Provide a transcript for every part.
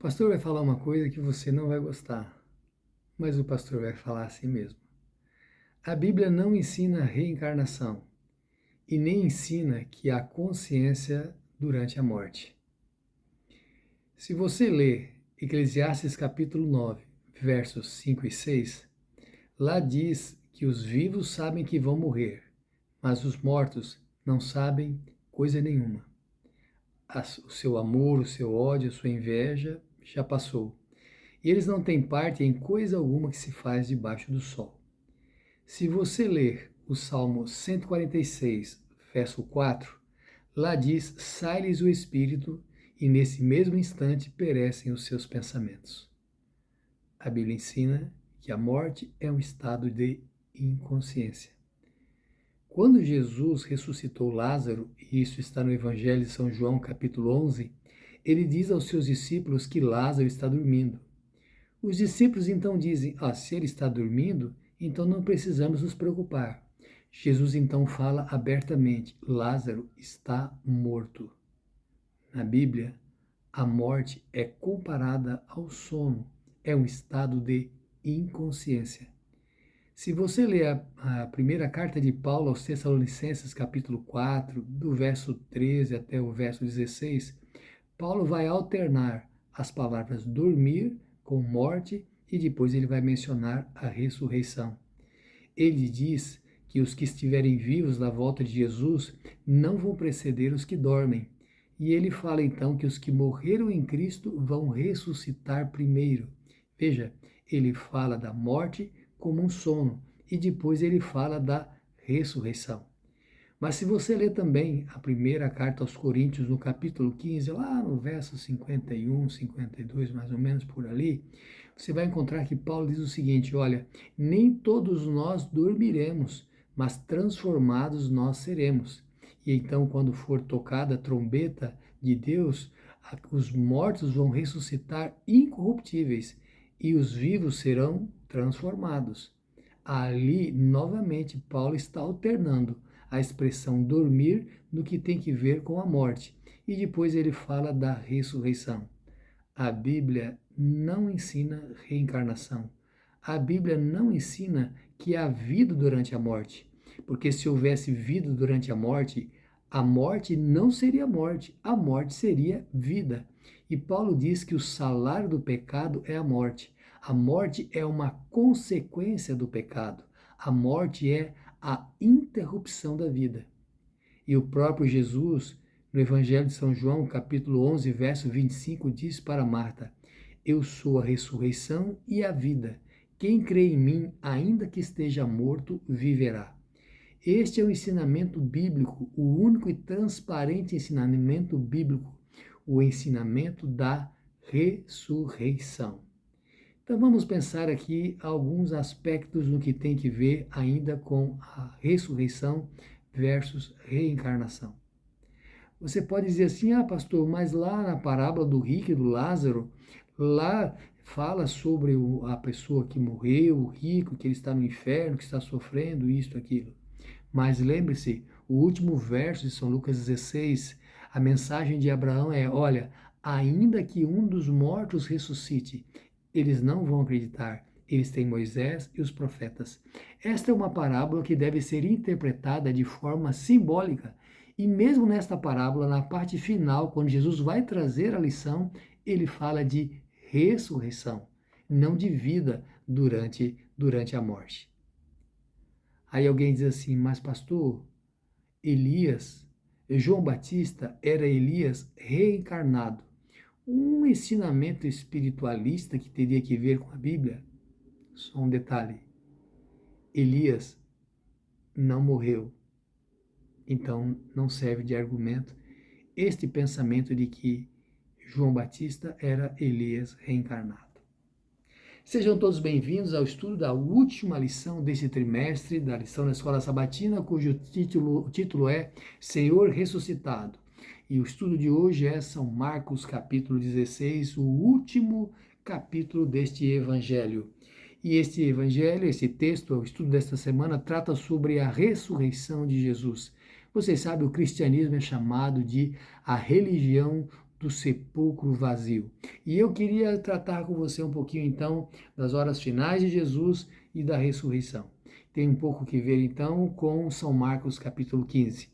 pastor vai falar uma coisa que você não vai gostar, mas o pastor vai falar assim mesmo. A Bíblia não ensina reencarnação e nem ensina que há consciência durante a morte. Se você ler Eclesiastes capítulo 9, versos 5 e 6, lá diz que os vivos sabem que vão morrer, mas os mortos não sabem coisa nenhuma. O seu amor, o seu ódio, a sua inveja já passou. E eles não têm parte em coisa alguma que se faz debaixo do sol. Se você ler o Salmo 146, verso 4, lá diz: sai-lhes o espírito, e nesse mesmo instante perecem os seus pensamentos. A Bíblia ensina que a morte é um estado de inconsciência. Quando Jesus ressuscitou Lázaro, e isso está no Evangelho de São João, capítulo 11, ele diz aos seus discípulos que Lázaro está dormindo. Os discípulos então dizem: se ele está dormindo, então não precisamos nos preocupar. Jesus então fala abertamente: Lázaro está morto. Na Bíblia, a morte é comparada ao sono, é um estado de inconsciência. Se você ler a primeira carta de Paulo aos Tessalonicenses, capítulo 4, do verso 13 até o verso 16, Paulo vai alternar as palavras dormir com morte e depois ele vai mencionar a ressurreição. Ele diz que os que estiverem vivos na volta de Jesus não vão preceder os que dormem. E ele fala então que os que morreram em Cristo vão ressuscitar primeiro. Veja, ele fala da morte como um sono e depois ele fala da ressurreição. Mas se você ler também a primeira carta aos Coríntios, no capítulo 15, lá no verso 51, 52, mais ou menos por ali, você vai encontrar que Paulo diz o seguinte: olha, nem todos nós dormiremos, mas transformados nós seremos. E então, quando for tocada a trombeta de Deus, os mortos vão ressuscitar incorruptíveis e os vivos serão transformados. Ali, novamente, Paulo está alternando a expressão dormir no que tem que ver com a morte. E depois ele fala da ressurreição. A Bíblia não ensina reencarnação. A Bíblia não ensina que há vida durante a morte. Porque se houvesse vida durante a morte não seria morte, a morte seria vida. E Paulo diz que o salário do pecado é a morte. A morte é uma consequência do pecado. A morte é a interrupção da vida. E o próprio Jesus, no Evangelho de São João, capítulo 11, verso 25, diz para Marta: eu sou a ressurreição e a vida. Quem crê em mim, ainda que esteja morto, viverá. Este é o ensinamento bíblico, o único e transparente ensinamento bíblico, o ensinamento da ressurreição. Então vamos pensar aqui alguns aspectos no que tem que ver ainda com a ressurreição versus reencarnação. Você pode dizer assim: pastor, mas lá na parábola do rico e do Lázaro, lá fala sobre a pessoa que morreu, o rico, que ele está no inferno, que está sofrendo isto, aquilo. Mas lembre-se, o último verso de São Lucas 16, a mensagem de Abraão é: olha, ainda que um dos mortos ressuscite, eles não vão acreditar. Eles têm Moisés e os profetas. Esta é uma parábola que deve ser interpretada de forma simbólica. E mesmo nesta parábola, na parte final, quando Jesus vai trazer a lição, ele fala de ressurreição, não de vida durante a morte. Aí alguém diz assim: mas pastor, João Batista era Elias reencarnado. Um ensinamento espiritualista que teria que ver com a Bíblia? Só um detalhe: Elias não morreu. Então não serve de argumento este pensamento de que João Batista era Elias reencarnado. Sejam todos bem-vindos ao estudo da última lição desse trimestre, da lição da Escola Sabatina, cujo título é Senhor Ressuscitado. E o estudo de hoje é São Marcos, capítulo 16, o último capítulo deste evangelho. E este evangelho, esse texto, o estudo desta semana, trata sobre a ressurreição de Jesus. Vocês sabem, o cristianismo é chamado de a religião do sepulcro vazio. E eu queria tratar com você um pouquinho então das horas finais de Jesus e da ressurreição. Tem um pouco que ver então com São Marcos capítulo 15.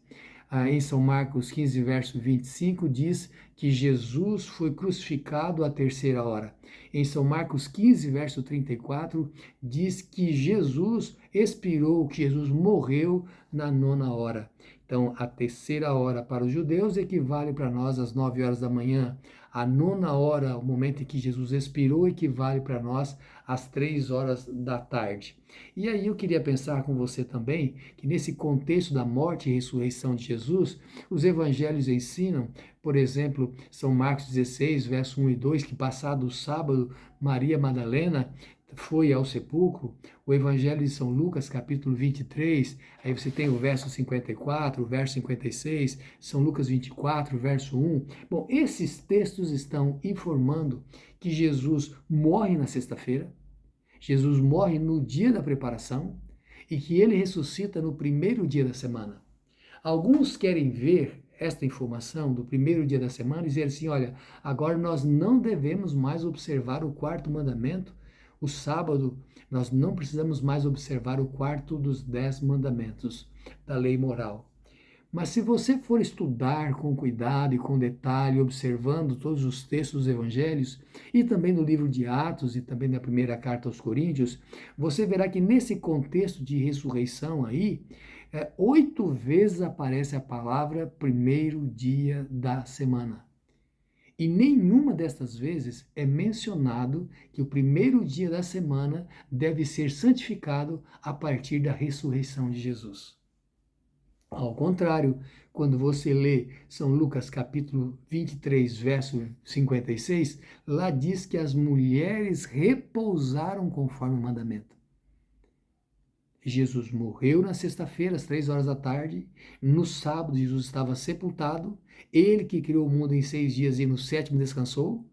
Em São Marcos 15, verso 25, diz que Jesus foi crucificado à terceira hora. Em São Marcos 15, verso 34, diz que Jesus expirou, que Jesus morreu na nona hora. Então, a terceira hora para os judeus equivale para nós às 9 horas da manhã. A nona hora, o momento em que Jesus expirou, equivale para nós às 3 horas da tarde. E aí eu queria pensar com você também que nesse contexto da morte e ressurreição de Jesus, os evangelhos ensinam, por exemplo, São Marcos 16, verso 1 e 2, que passado o sábado, Maria Madalena foi ao sepulcro. O evangelho de São Lucas, capítulo 23, aí você tem o verso 54, o verso 56, São Lucas 24, verso 1. Bom, esses textos estão informando que Jesus morre na sexta-feira, Jesus morre no dia da preparação e que ele ressuscita no primeiro dia da semana. Alguns querem ver esta informação do primeiro dia da semana e dizer assim, olha, agora nós não devemos mais observar o quarto mandamento, o sábado, nós não precisamos mais observar o quarto dos 10 mandamentos da lei moral. Mas se você for estudar com cuidado e com detalhe, observando todos os textos dos evangelhos e também no livro de Atos e também na primeira carta aos Coríntios, você verá que nesse contexto de ressurreição aí, 8 vezes aparece a palavra primeiro dia da semana. E nenhuma destas vezes é mencionado que o primeiro dia da semana deve ser santificado a partir da ressurreição de Jesus. Ao contrário, quando você lê São Lucas capítulo 23, verso 56, lá diz que as mulheres repousaram conforme o mandamento. Jesus morreu na sexta-feira, às 3 horas da tarde. No sábado, Jesus estava sepultado. Ele que criou o mundo em 6 dias e no sétimo descansou.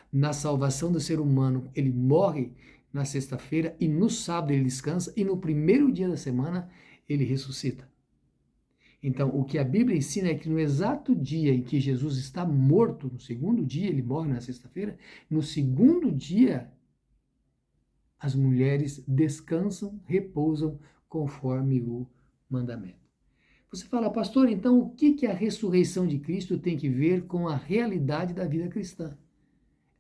Na salvação do ser humano, ele morre na sexta-feira e no sábado ele descansa. E no primeiro dia da semana, ele ressuscita. Então, o que a Bíblia ensina é que no exato dia em que Jesus está morto, no segundo dia, ele morre na sexta-feira, no segundo dia, as mulheres descansam, repousam conforme o mandamento. Você fala, pastor, então o que a ressurreição de Cristo tem que ver com a realidade da vida cristã?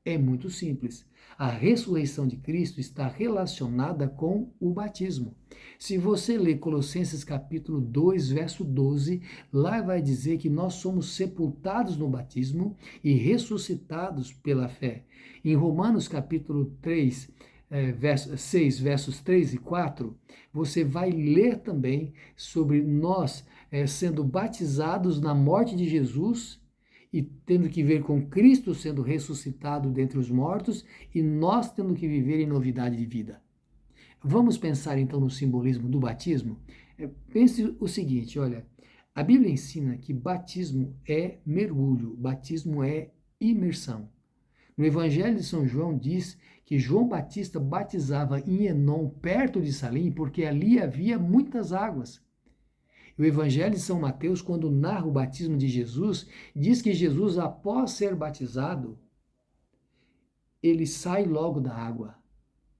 É muito simples. A ressurreição de Cristo está relacionada com o batismo. Se você ler Colossenses capítulo 2, verso 12, lá vai dizer que nós somos sepultados no batismo e ressuscitados pela fé. Em Romanos capítulo 3, 6, versos 3 e 4, você vai ler também sobre nós sendo batizados na morte de Jesus e tendo que ver com Cristo sendo ressuscitado dentre os mortos e nós tendo que viver em novidade de vida. Vamos pensar então no simbolismo do batismo? Pense o seguinte, olha, a Bíblia ensina que batismo é mergulho, batismo é imersão. No Evangelho de São João diz que João Batista batizava em Enom, perto de Salim, porque ali havia muitas águas. O Evangelho de São Mateus, quando narra o batismo de Jesus, diz que Jesus, após ser batizado, ele sai logo da água.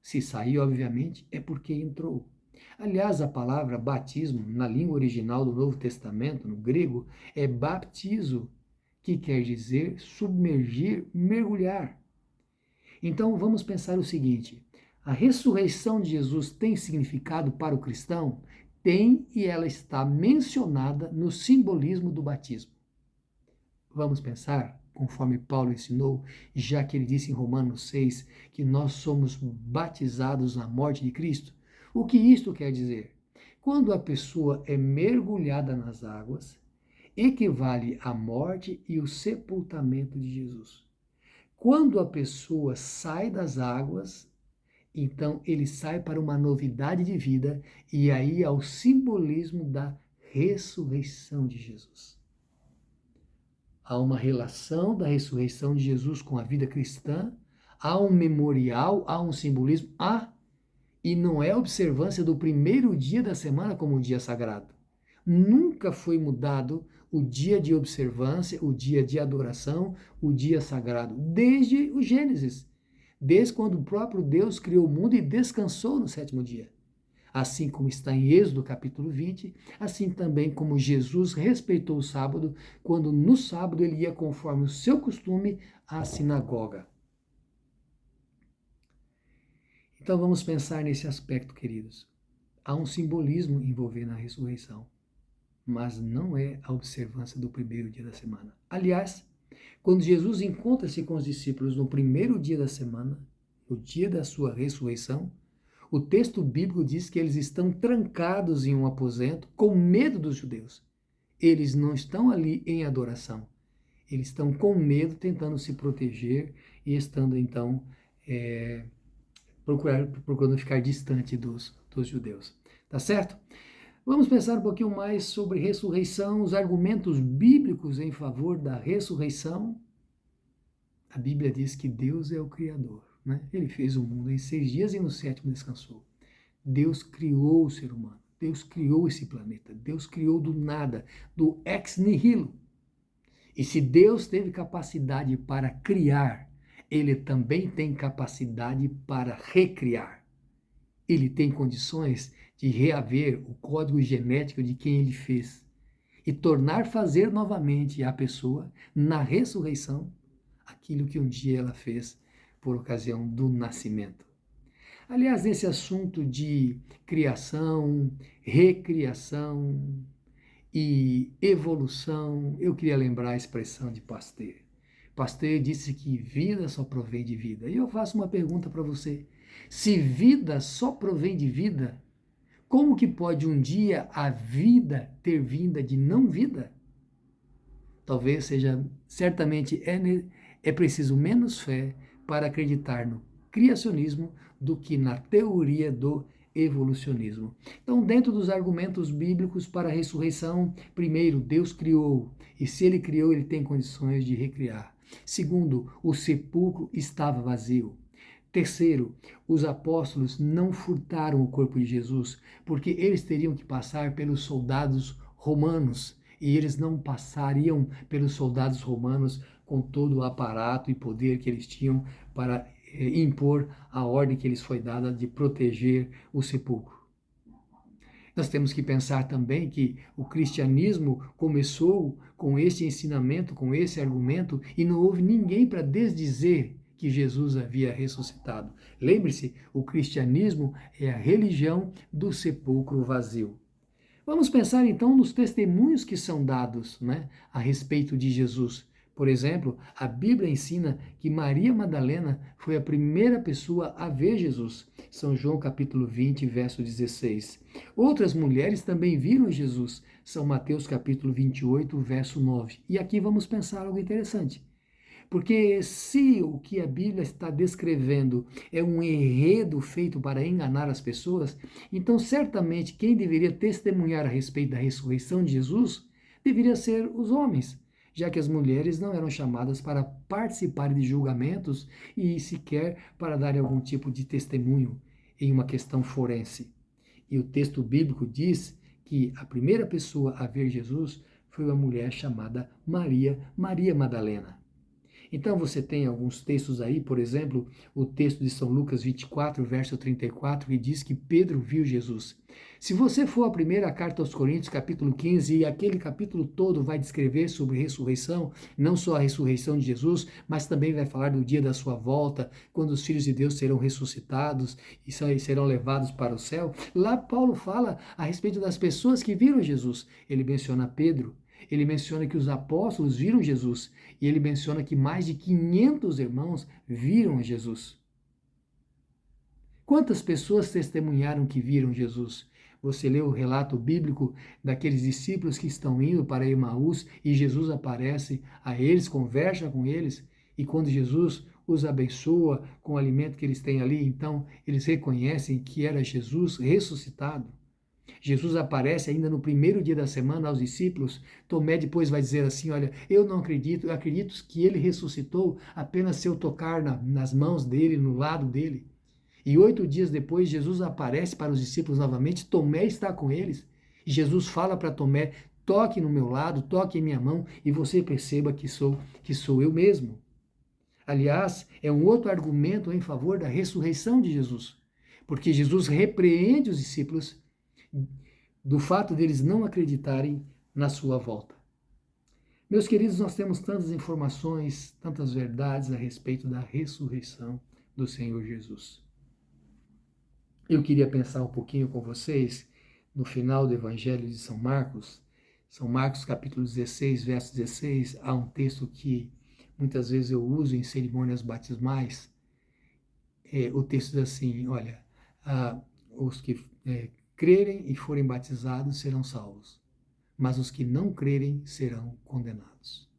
Se sair, obviamente, é porque entrou. Aliás, a palavra batismo, na língua original do Novo Testamento, no grego, é baptizo, que quer dizer submergir, mergulhar. Então, vamos pensar o seguinte: a ressurreição de Jesus tem significado para o cristão? Tem, e ela está mencionada no simbolismo do batismo. Vamos pensar, conforme Paulo ensinou, já que ele disse em Romanos 6 que nós somos batizados na morte de Cristo. O que isto quer dizer? Quando a pessoa é mergulhada nas águas, equivale à morte e o sepultamento de Jesus. Quando a pessoa sai das águas, então ele sai para uma novidade de vida e aí ao simbolismo da ressurreição de Jesus. Há uma relação da ressurreição de Jesus com a vida cristã, há um memorial, há um simbolismo, e não é observância do primeiro dia da semana como um dia sagrado. Nunca foi mudado o dia de observância, o dia de adoração, o dia sagrado, desde o Gênesis, desde quando o próprio Deus criou o mundo e descansou no sétimo dia. Assim como está em Êxodo capítulo 20, assim também como Jesus respeitou o sábado, quando no sábado ele ia conforme o seu costume à sinagoga. Então vamos pensar nesse aspecto, queridos. Há um simbolismo envolvendo a ressurreição, mas não é a observância do primeiro dia da semana. Aliás, quando Jesus encontra-se com os discípulos no primeiro dia da semana, no dia da sua ressurreição, o texto bíblico diz que eles estão trancados em um aposento com medo dos judeus. Eles não estão ali em adoração. Eles estão com medo, tentando se proteger e estando então procurando ficar distante dos judeus. Tá certo? Vamos pensar um pouquinho mais sobre ressurreição, os argumentos bíblicos em favor da ressurreição. A Bíblia diz que Deus é o Criador, né? Ele fez o mundo em 6 dias e no sétimo descansou. Deus criou o ser humano, Deus criou esse planeta, Deus criou do nada, do ex nihilo. E se Deus teve capacidade para criar, Ele também tem capacidade para recriar. Ele tem condições de reaver o código genético de quem Ele fez e tornar fazer novamente a pessoa, na ressurreição, aquilo que um dia ela fez por ocasião do nascimento. Aliás, nesse assunto de criação, recriação e evolução, eu queria lembrar a expressão de Pasteur. Pasteur disse que vida só provém de vida. E eu faço uma pergunta para você. Se vida só provém de vida, como que pode um dia a vida ter vinda de não vida? Talvez seja, certamente é preciso menos fé para acreditar no criacionismo do que na teoria do evolucionismo. Então, dentro dos argumentos bíblicos para a ressurreição, primeiro, Deus criou, e se Ele criou, Ele tem condições de recriar. Segundo, o sepulcro estava vazio. Terceiro, os apóstolos não furtaram o corpo de Jesus, porque eles teriam que passar pelos soldados romanos, e eles não passariam pelos soldados romanos com todo o aparato e poder que eles tinham para impor a ordem que lhes foi dada de proteger o sepulcro. Nós temos que pensar também que o cristianismo começou com esse ensinamento, com esse argumento, e não houve ninguém para desdizer que Jesus havia ressuscitado. Lembre-se, o cristianismo é a religião do sepulcro vazio. Vamos pensar então nos testemunhos que são dados, né, a respeito de Jesus. Por exemplo, a Bíblia ensina que Maria Madalena foi a primeira pessoa a ver Jesus. São João capítulo 20, verso 16. Outras mulheres também viram Jesus. São Mateus capítulo 28, verso 9. E aqui vamos pensar algo interessante. Porque se o que a Bíblia está descrevendo é um enredo feito para enganar as pessoas, então certamente quem deveria testemunhar a respeito da ressurreição de Jesus deveria ser os homens, já que as mulheres não eram chamadas para participar de julgamentos e sequer para dar algum tipo de testemunho em uma questão forense. E o texto bíblico diz que a primeira pessoa a ver Jesus foi uma mulher chamada Maria Madalena. Então você tem alguns textos aí, por exemplo, o texto de São Lucas 24, verso 34, que diz que Pedro viu Jesus. Se você for a primeira carta aos Coríntios, capítulo 15, e aquele capítulo todo vai descrever sobre ressurreição, não só a ressurreição de Jesus, mas também vai falar do dia da sua volta, quando os filhos de Deus serão ressuscitados e serão levados para o céu. Lá Paulo fala a respeito das pessoas que viram Jesus. Ele menciona Pedro. Ele menciona que os apóstolos viram Jesus e ele menciona que mais de 500 irmãos viram Jesus. Quantas pessoas testemunharam que viram Jesus? Você lê o relato bíblico daqueles discípulos que estão indo para Emaús e Jesus aparece a eles, conversa com eles, e quando Jesus os abençoa com o alimento que eles têm ali, então eles reconhecem que era Jesus ressuscitado. Jesus aparece ainda no primeiro dia da semana aos discípulos. Tomé depois vai dizer assim, olha, eu não acredito, eu acredito que ele ressuscitou apenas se eu tocar nas mãos dele, no lado dele. E 8 dias depois, Jesus aparece para os discípulos novamente, Tomé está com eles. E Jesus fala para Tomé, toque no meu lado, toque em minha mão e você perceba que sou eu mesmo. Aliás, é um outro argumento em favor da ressurreição de Jesus, porque Jesus repreende os discípulos do fato deles não acreditarem na sua volta. Meus queridos, nós temos tantas informações, tantas verdades a respeito da ressurreição do Senhor Jesus. Eu queria pensar um pouquinho com vocês no final do Evangelho de São Marcos. São Marcos capítulo 16, verso 16, há um texto que muitas vezes eu uso em cerimônias batismais. O texto diz assim, olha, os que crerem e forem batizados serão salvos, mas os que não crerem serão condenados.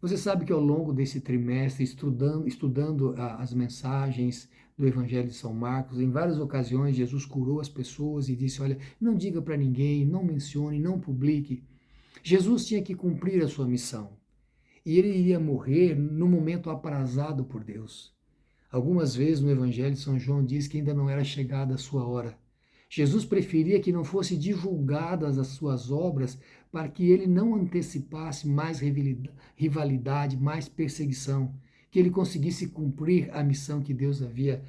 Você sabe que ao longo desse trimestre, estudando as mensagens do Evangelho de São Marcos, em várias ocasiões Jesus curou as pessoas e disse, olha, não diga para ninguém, não mencione, não publique. Jesus tinha que cumprir a sua missão e ele iria morrer no momento aprazado por Deus. Algumas vezes no Evangelho de São João diz que ainda não era chegada a sua hora. Jesus preferia que não fossem divulgadas as suas obras para que ele não antecipasse mais rivalidade, mais perseguição, que ele conseguisse cumprir a missão que Deus havia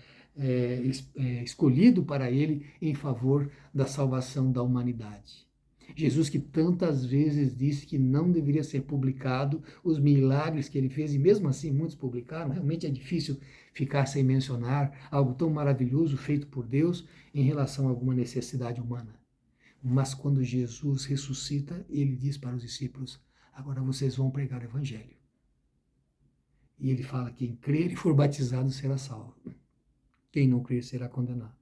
escolhido para ele em favor da salvação da humanidade. Jesus que tantas vezes disse que não deveria ser publicado os milagres que ele fez, e mesmo assim muitos publicaram, realmente é difícil ficar sem mencionar algo tão maravilhoso feito por Deus em relação a alguma necessidade humana. Mas quando Jesus ressuscita, ele diz para os discípulos, agora vocês vão pregar o evangelho. E ele fala, quem crer e for batizado será salvo. Quem não crer será condenado.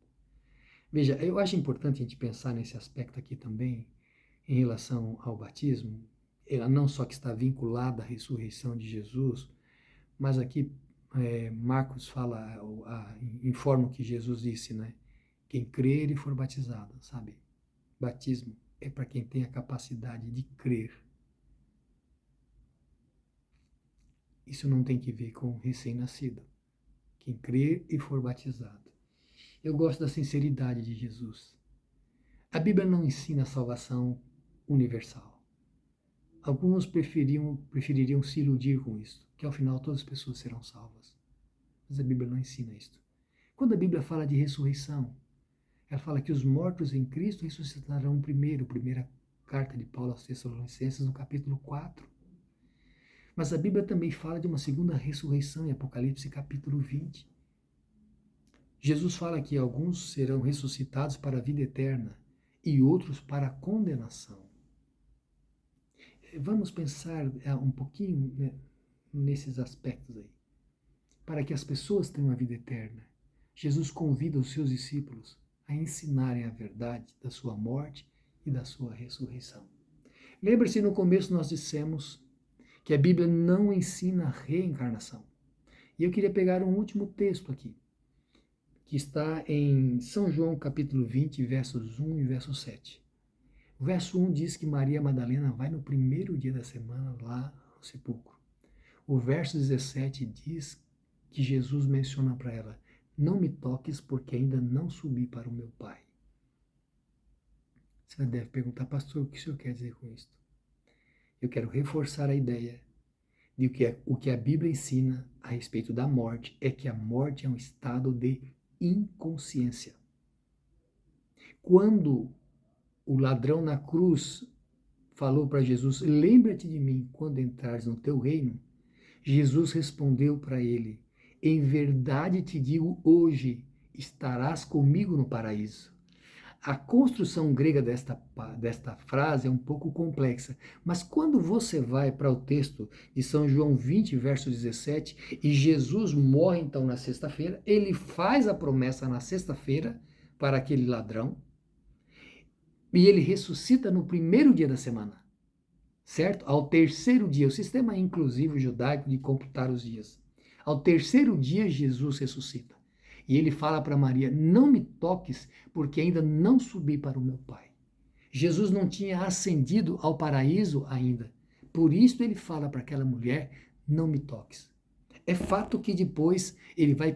Veja, eu acho importante a gente pensar nesse aspecto aqui também, em relação ao batismo, ela não só que está vinculada à ressurreição de Jesus, mas aqui Marcos fala, informa o que Jesus disse, né? Quem crer e for batizado, sabe? Batismo é para quem tem a capacidade de crer. Isso não tem que ver com recém-nascido. Quem crer e for batizado. Eu gosto da sinceridade de Jesus. A Bíblia não ensina a salvação universal. Alguns prefeririam se iludir com isso, que ao final todas as pessoas serão salvas. Mas a Bíblia não ensina isto. Quando a Bíblia fala de ressurreição, ela fala que os mortos em Cristo ressuscitarão primeiro, primeira carta de Paulo aos Tessalonicenses, no capítulo 4. Mas a Bíblia também fala de uma segunda ressurreição em Apocalipse capítulo 20. Jesus fala que alguns serão ressuscitados para a vida eterna e outros para a condenação. Vamos pensar um pouquinho, né, nesses aspectos aí. Para que as pessoas tenham a vida eterna, Jesus convida os seus discípulos a ensinarem a verdade da sua morte e da sua ressurreição. Lembre-se, no começo nós dissemos que a Bíblia não ensina a reencarnação. E eu queria pegar um último texto aqui, que está em São João capítulo 20, versos 1 e verso 7. O verso 1 diz que Maria Madalena vai no primeiro dia da semana lá ao sepulcro. O verso 17 diz que Jesus menciona para ela, não me toques porque ainda não subi para o meu Pai. Você deve perguntar, pastor, o que o senhor quer dizer com isso? Eu quero reforçar a ideia de que o que a Bíblia ensina a respeito da morte é que a morte é um estado de inconsciência. Quando o ladrão na cruz falou para Jesus, lembra-te de mim quando entrares no teu reino, Jesus respondeu para ele, em verdade te digo hoje, estarás comigo no paraíso. A construção grega desta frase é um pouco complexa, mas quando você vai para o texto de São João 20, verso 17, e Jesus morre então na sexta-feira, ele faz a promessa na sexta-feira para aquele ladrão, e ele ressuscita no primeiro dia da semana, certo? Ao terceiro dia, o sistema inclusivo judaico de computar os dias. Ao terceiro dia, Jesus ressuscita. E ele fala para Maria, não me toques, porque ainda não subi para o meu Pai. Jesus não tinha ascendido ao paraíso ainda. Por isso ele fala para aquela mulher, não me toques. É fato que depois ele vai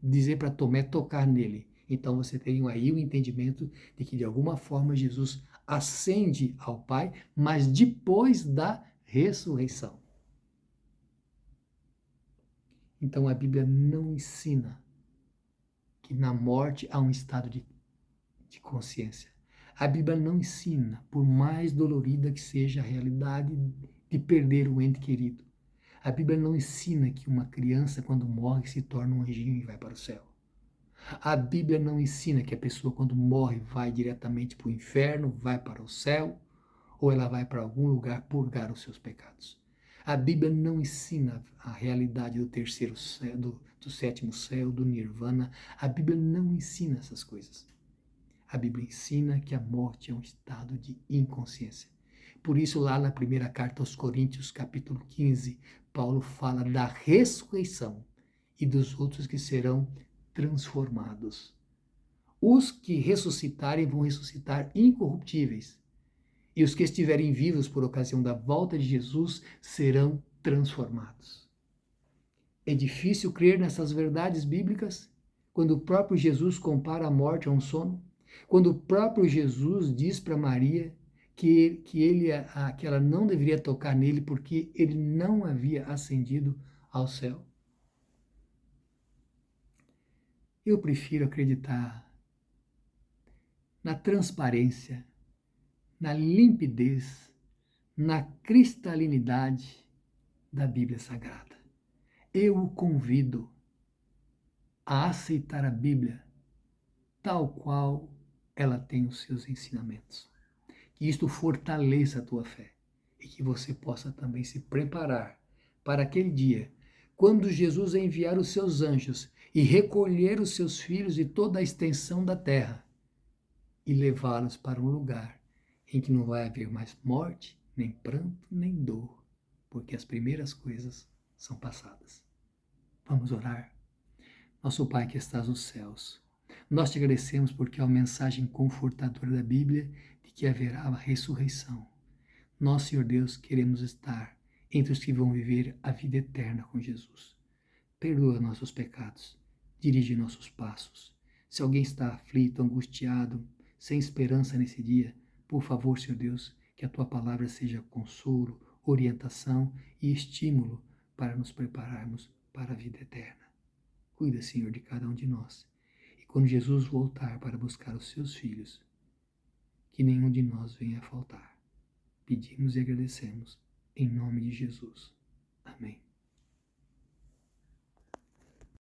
dizer para Tomé tocar nele. Então você tem aí o entendimento de que de alguma forma Jesus ascende ao Pai, mas depois da ressurreição. Então a Bíblia não ensina que na morte há um estado de consciência. A Bíblia não ensina, por mais dolorida que seja a realidade de perder o ente querido. A Bíblia não ensina que uma criança, quando morre, se torna um anjinho e vai para o céu. A Bíblia não ensina que a pessoa, quando morre, vai diretamente para o inferno, vai para o céu, ou ela vai para algum lugar purgar os seus pecados. A Bíblia não ensina a realidade do terceiro céu, do sétimo céu, do nirvana. A Bíblia não ensina essas coisas. A Bíblia ensina que a morte é um estado de inconsciência. Por isso, lá na primeira carta aos Coríntios, capítulo 15, Paulo fala da ressurreição e dos outros que serão transformados. Os que ressuscitarem vão ressuscitar incorruptíveis, e os que estiverem vivos por ocasião da volta de Jesus serão transformados. É difícil crer nessas verdades bíblicas quando o próprio Jesus compara a morte a um sono? Quando o próprio Jesus diz para Maria que ela não deveria tocar nele porque ele não havia ascendido ao céu? Eu prefiro acreditar na transparência, na limpidez, na cristalinidade da Bíblia Sagrada. Eu o convido a aceitar a Bíblia tal qual ela tem os seus ensinamentos. Que isto fortaleça a tua fé e que você possa também se preparar para aquele dia, quando Jesus enviar os seus anjos e recolher os seus filhos de toda a extensão da terra e levá-los para um lugar em que não vai haver mais morte, nem pranto, nem dor, porque as primeiras coisas são passadas. Vamos orar? Nosso Pai que estás nos céus, nós te agradecemos porque é uma mensagem confortadora da Bíblia de que haverá a ressurreição. Nós, Senhor Deus, queremos estar entre os que vão viver a vida eterna com Jesus. Perdoa nossos pecados, dirige nossos passos. Se alguém está aflito, angustiado, sem esperança nesse dia, por favor, Senhor Deus, que a tua palavra seja consolo, orientação e estímulo para nos prepararmos para a vida eterna. Cuida, Senhor, de cada um de nós. E quando Jesus voltar para buscar os seus filhos, que nenhum de nós venha a faltar. Pedimos e agradecemos, em nome de Jesus. Amém.